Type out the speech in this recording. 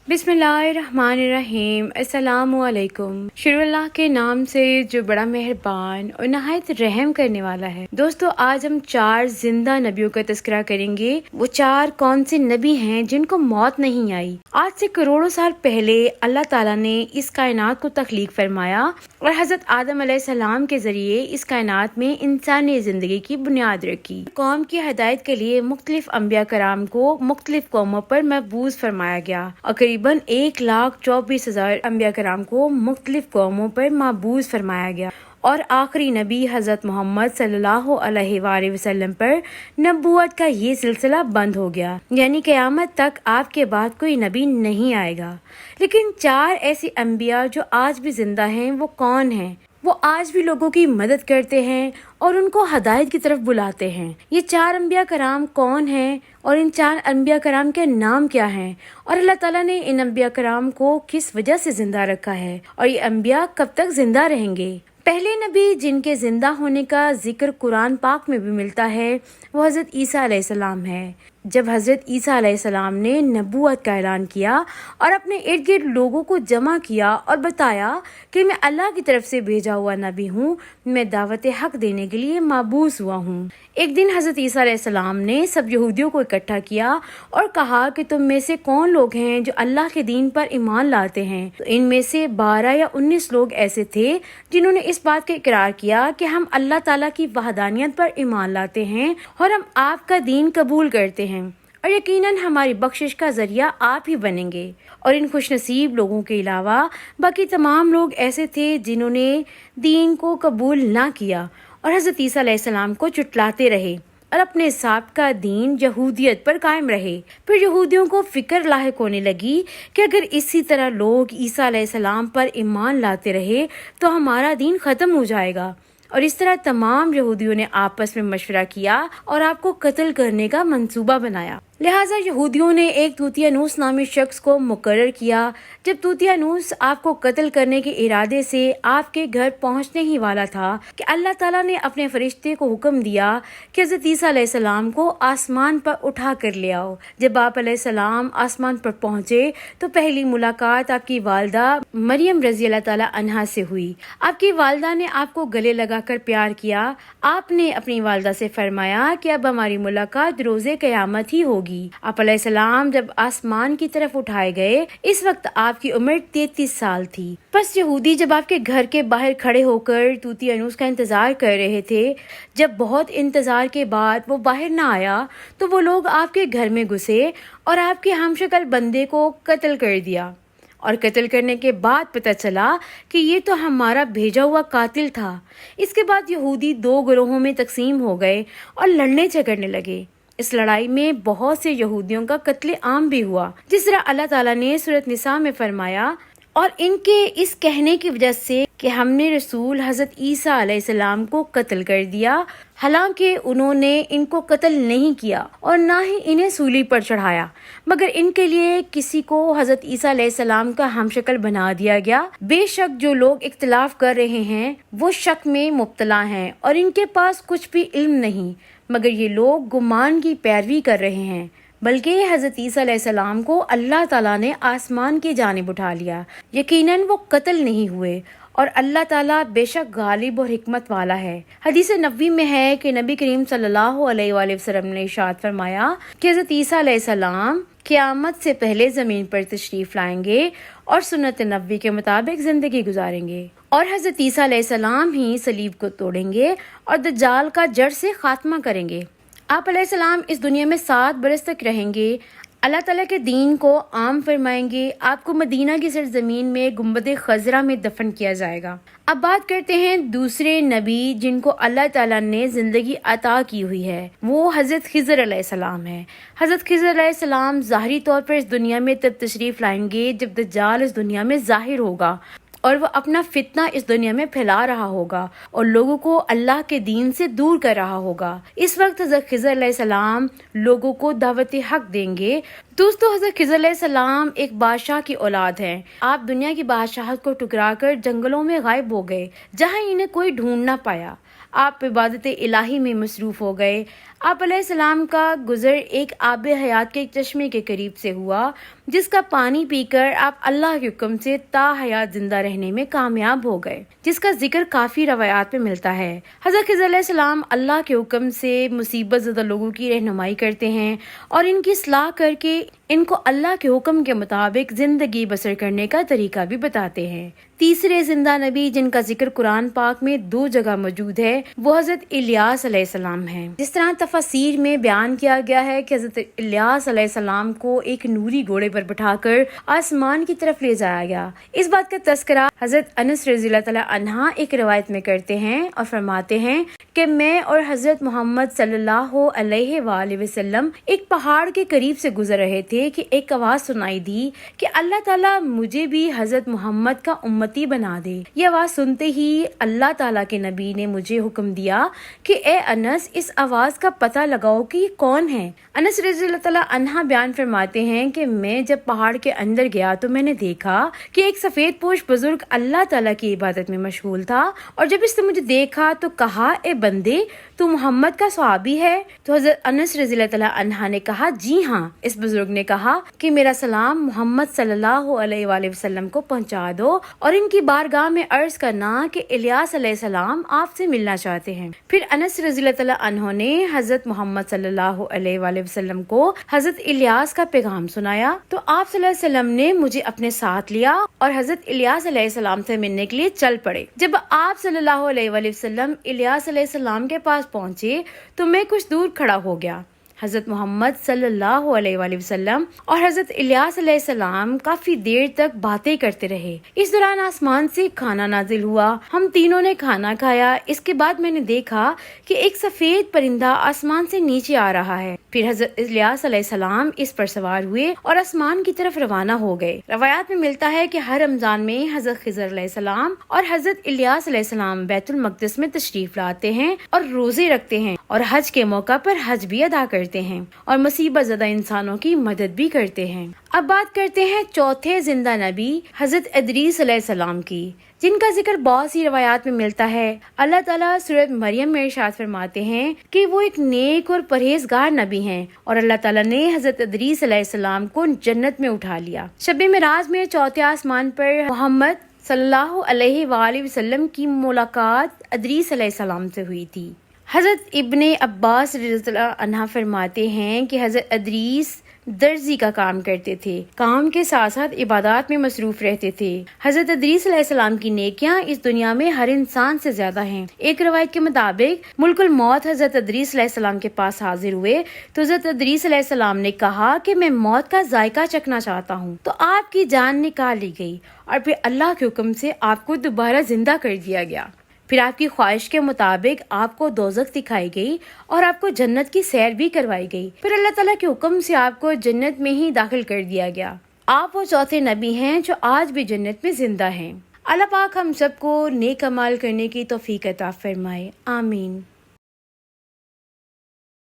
बिस्मिल्लाहिर्रहमानिर्रहीम। अस्सलामुअलैकुम। शुरू अल्लाह के नाम से जो बड़ा मेहरबान और नहायत रहम करने वाला है। दोस्तों, आज हम 4 जिंदा नबियों का तज़किरा करेंगे। वो 4 कौन से नबी हैं जिनको मौत नहीं आई। आज से करोड़ों साल पहले अल्लाह ताला ने इस कायनात को तख्लीक फरमाया और हजरत आदम अलैहिस्सलाम के जरिए इस कायनात में इंसानी जिंदगी की बुनियाद रखी। कौम की हिदायत के लिए मुख्तलिफ अंबिया कराम को मुख्तलिफ कौमों पर मबूस फरमाया गया और करीबन 1,24,000 अंबिया कराम को मुख्तलिफ कौमों पर मबूस फरमाया गया और आखिरी नबी हजरत मोहम्मद सल्लल्लाहु अलैहि वसल्लम पर नबूवत का ये सिलसिला बंद हो गया, यानी क़यामत तक आपके बाद कोई नबी नहीं आएगा। लेकिन 4 ऐसी अंबिया जो आज भी जिंदा हैं, वो कौन हैं? वो आज भी लोगों की मदद करते हैं और उनको हदायत की तरफ बुलाते हैं। ये 4 अंबिया कराम कौन हैं और इन 4 अंबिया कराम के नाम क्या हैं और अल्लाह ताला ने इन अंबिया कराम को किस वजह से जिंदा रखा है और ये अंबिया कब तक जिंदा रहेंगे? पहले नबी जिनके जिंदा होने का जिक्र कुरान पाक में भी मिलता है वो हजरत ईसा अलैहिस्सलाम है। जब हजरत ईसा अलैहिस्सलाम ने नबूवत का ऐलान किया और अपने इर्द गिर्द लोगों को जमा किया और बताया कि मैं अल्लाह की तरफ से भेजा हुआ नबी हूँ, मैं दावत हक देने के लिए माबूस हुआ हूँ। एक दिन हजरत ईसा अलैहिस्सलाम ने सब यहूदियों को इकट्ठा किया और कहा कि तुम में से कौन लोग हैं जो अल्लाह के दीन पर ईमान लाते हैं। तो इनमें से 12 या 19 लोग ऐसे थे जिन्होंने इस बात का इकरार किया कि हम अल्लाह ताला की वहदानियत पर ईमान लाते हैं और हम आपका दीन कबूल करते हैं और यकीनन हमारी बख्शिश का जरिया आप ही बनेंगे। और इन खुशनसीब लोगों के अलावा बाकी तमाम लोग ऐसे थे जिन्होंने दीन को कबूल ना किया और हजरत ईसा अलैहिस्सलाम को चुटलाते रहे और अपने साबिका दीन यहूदियत पर कायम रहे। फिर यहूदियों को फिक्र लाहिक होने लगी कि अगर इसी तरह लोग ईसा अलैहिस्सलाम पर ईमान लाते रहे तो हमारा दीन खत्म हो जाएगा। और इस तरह तमाम यहूदियों ने आपस में मशवरा किया और आपको कत्ल करने का मंसूबा बनाया। लिहाजा यहूदियों ने एक तूतियानूस नामी शख्स को मुकर्रर किया। जब तूतियानूस आपको कत्ल करने के इरादे से आपके घर पहुंचने ही वाला था कि अल्लाह ताला ने अपने फरिश्ते को हुक्म दिया कि हज़रत ईसा अलैहिस्सलाम को आसमान पर उठा कर ले आओ। जब आप अलैहिस्सलाम आसमान पर पहुंचे तो पहली मुलाकात आपकी वालदा मरियम रज़ी अल्लाह ताला अन्हा से हुई। आपकी वालदा ने आपको गले लगाकर प्यार किया। आपने अपनी वालदा से फरमाया कि अब हमारी मुलाकात रोज़े क़यामत ही होगी। आप अलैहिस्सलाम जब आसमान की तरफ उठाए गए, इस वक्त आपकी उम्र 33 साल थी। बस यहूदी जब आपके घर के बाहर खड़े होकर तूतियानूस का इंतजार कर रहे थे, जब बहुत इंतजार के बाद वो बाहर ना आया तो वो लोग आपके घर में घुसे और आपके हमशक्ल बंदे को कत्ल कर दिया। और कत्ल करने के बाद पता चला कि ये तो हमारा भेजा हुआ कातिल था। इसके बाद यहूदी 2 गिरोहों में तकसीम हो गए और लड़ने झगड़ने लगे। इस लड़ाई में बहुत से यहूदियों का कत्ले आम भी हुआ, जिस तरह अल्लाह ताला ने सूरत निसा में फरमाया, और इनके इस कहने की वजह से कि हमने रसूल हजरत ईसा अलैहिस्सलाम को कत्ल कर दिया, हालांकि उन्होंने इनको कत्ल नहीं किया और ना ही इन्हें सूली पर चढ़ाया, मगर इनके लिए किसी को हजरत ईसा अलैहिस्सलाम का हमशक्ल बना दिया गया। बेशक जो लोग इख्तिलाफ कर रहे हैं वो शक में मुब्तला हैं और इनके पास कुछ भी इल्म नहीं, मगर ये लोग गुमान की पैरवी कर रहे हैं। बल्कि हज़रत ईसा अलैहिस्सलाम को अल्लाह ताला ने आसमान की जानिब उठा लिया। यकीनन वो कत्ल नहीं हुए और अल्लाह ताला बेशक गालिब और हिकमत वाला है। हदीस नबवी में है कि नबी करीम सल्लल्लाहु अलैहि वसल्लम ने इरशाद फरमाया कि हज़रत ईसा अलैहिस्सलाम क़यामत से पहले ज़मीन पर तशरीफ़ लाएंगे और सुन्नत नबवी के मुताबिक ज़िंदगी गुजारेंगे और हज़रत ईसा अलैहिस्सलाम ही सलीब को तोड़ेंगे और दज्जाल का जड़ से खात्मा करेंगे। आप अलैहिस्सलाम इस दुनिया में 7 बरस तक रहेंगे, अल्लाह ताला के दीन को आम फरमाएंगे। आपको मदीना की सरजमीन में गुंबद खजरा में दफन किया जाएगा। अब बात करते हैं दूसरे नबी जिनको अल्लाह ताला ने जिंदगी अता की हुई है, वो हज़रत खिज़र अलैहिस्सलाम है। हज़रत खिज़र अलैहिस्सलाम ज़ाहिरी तौर पर इस दुनिया में तब तशरीफ़ लाएंगे जब दज्जाल इस दुनिया में ज़ाहिर होगा और वह अपना फितना इस दुनिया में फैला रहा होगा और लोगों को अल्लाह के दीन से दूर कर रहा होगा। इस वक्त हज़रत खिज़र अलैहिस्सलाम लोगों को दावत हक देंगे। दोस्तों, हज़रत खिज़र अलैहिस्सलाम एक बादशाह की औलाद हैं। आप दुनिया की बादशाहत को ठुकराकर जंगलों में गायब हो गए, जहाँ इन्हें कोई ढूंढ ना पाया। आप इबादत इलाही में मसरूफ़ हो गए। आप अलैहिस्सलाम का गुज़र एक आब हयात के एक चश्मे के करीब से हुआ। جس کا پانی پی کر آپ اللہ کے حکم سے تا حیات زندہ رہنے میں کامیاب ہو گئے، جس کا ذکر کافی روایات میں ملتا ہے۔ حضرت خضر علیہ السلام اللہ کے حکم سے مصیبت زدہ لوگوں کی رہنمائی کرتے ہیں اور ان کی اصلاح کر کے ان کو اللہ کے حکم کے مطابق زندگی بسر کرنے کا طریقہ بھی بتاتے ہیں۔ تیسرے زندہ نبی جن کا ذکر قرآن پاک میں 2 جگہ موجود ہے وہ حضرت الیاس علیہ السلام ہیں۔ جس طرح تفاسیر میں بیان کیا گیا ہے کہ حضرت الیاس علیہ السلام کو ایک نوری گھوڑے پر بٹھا کر آسمان کی طرف لے جایا گیا۔ اس بات کا تذکرہ حضرت انس رضی اللہ تعالی عنہ ایک روایت میں کرتے ہیں اور فرماتے ہیں کہ میں اور حضرت محمد صلی اللہ علیہ وآلہ وسلم ایک پہاڑ کے قریب سے گزر رہے تھے کہ ایک آواز سنائی دی کہ اللہ تعالیٰ مجھے بھی حضرت محمد کا امتی بنا دے۔ یہ آواز سنتے ہی اللہ تعالیٰ کے نبی نے مجھے حکم دیا کہ اے انس اس آواز کا پتہ لگاؤ کہ یہ کون ہے۔ انس رضی اللہ تعالیٰ عنہ بیان فرماتے ہیں کہ میں جب پہاڑ کے اندر گیا تو میں نے دیکھا کہ ایک سفید پوش بزرگ اللہ تعالیٰ کی عبادت میں مشغول تھا، اور جب اس نے مجھے دیکھا تو کہا اے بندے تو محمد کا صحابی ہے؟ تو حضرت انس رضی اللہ تعالیٰ عنہ نے کہا جی ہاں۔ اس بزرگ نے کہا کہ میرا سلام محمد صلی اللہ علیہ وآلہ وسلم کو پہنچا دو اور ان کی بارگاہ میں عرض کرنا کہ الیاس علیہ السلام آپ سے ملنا چاہتے ہیں۔ پھر انس رضی اللہ تعالیٰ عنہ نے حضرت محمد صلی اللہ علیہ وآلہ وسلم کو حضرت الیاس کا پیغام سنایا تو آپ صلی اللہ علیہ وسلم نے مجھے اپنے ساتھ لیا اور حضرت الیاس علیہ السلام سے ملنے کے لیے چل پڑے۔ جب آپ صلی اللہ علیہ وآلہ وسلم الیاس علیہ السلام کے پاس پہنچے تو میں کچھ دور کھڑا ہو گیا۔ حضرت محمد صلی اللہ علیہ وآلہ وسلم اور حضرت الیاس علیہ السلام کافی دیر تک باتیں کرتے رہے۔ اس دوران آسمان سے کھانا نازل ہوا، ہم تینوں نے کھانا کھایا۔ اس کے بعد میں نے دیکھا کہ ایک سفید پرندہ آسمان سے نیچے آ رہا ہے۔ پھر حضرت الیاس علیہ السلام اس پر سوار ہوئے اور آسمان کی طرف روانہ ہو گئے۔ روایات میں ملتا ہے کہ ہر رمضان میں حضرت خضر علیہ السلام اور حضرت الیاس علیہ السلام بیت المقدس میں تشریف لاتے ہیں اور روزے رکھتے ہیں اور حج کے موقع پر حج بھی ادا کرتے ہیں اور مصیبت زدہ انسانوں کی مدد بھی کرتے ہیں۔ اب بات کرتے ہیں چوتھے زندہ نبی حضرت ادریس علیہ السلام کی، جن کا ذکر بہت سی روایات میں ملتا ہے۔ اللہ تعالیٰ سورۃ مریم میں ارشاد فرماتے ہیں کہ وہ ایک نیک اور پرہیزگار نبی ہیں اور اللہ تعالیٰ نے حضرت ادریس علیہ السلام کو جنت میں اٹھا لیا۔ شب معراج میں چوتھے آسمان پر محمد صلی اللہ علیہ وآلہ وسلم کی ملاقات ادریس علیہ السلام سے ہوئی تھی۔ حضرت ابن عباس رضی اللہ عنہ فرماتے ہیں کہ حضرت ادریس درزی کا کام کرتے تھے، کام کے ساتھ ساتھ عبادات میں مصروف رہتے تھے۔ حضرت ادریس علیہ السلام کی نیکیاں اس دنیا میں ہر انسان سے زیادہ ہیں۔ ایک روایت کے مطابق ملک الموت حضرت ادریس علیہ السلام کے پاس حاضر ہوئے تو حضرت ادریس علیہ السلام نے کہا کہ میں موت کا ذائقہ چکھنا چاہتا ہوں، تو آپ کی جان نکال لی گئی اور پھر اللہ کے حکم سے آپ کو دوبارہ زندہ کر دیا گیا۔ پھر آپ کی خواہش کے مطابق آپ کو دوزخ دکھائی گئی اور آپ کو جنت کی سیر بھی کروائی گئی۔ پھر اللہ تعالیٰ کے حکم سے آپ کو جنت میں ہی داخل کر دیا گیا۔ آپ وہ چوتھے نبی ہیں جو آج بھی جنت میں زندہ ہیں۔ اللہ پاک ہم سب کو نیک اعمال کرنے کی توفیق عطا فرمائے، آمین۔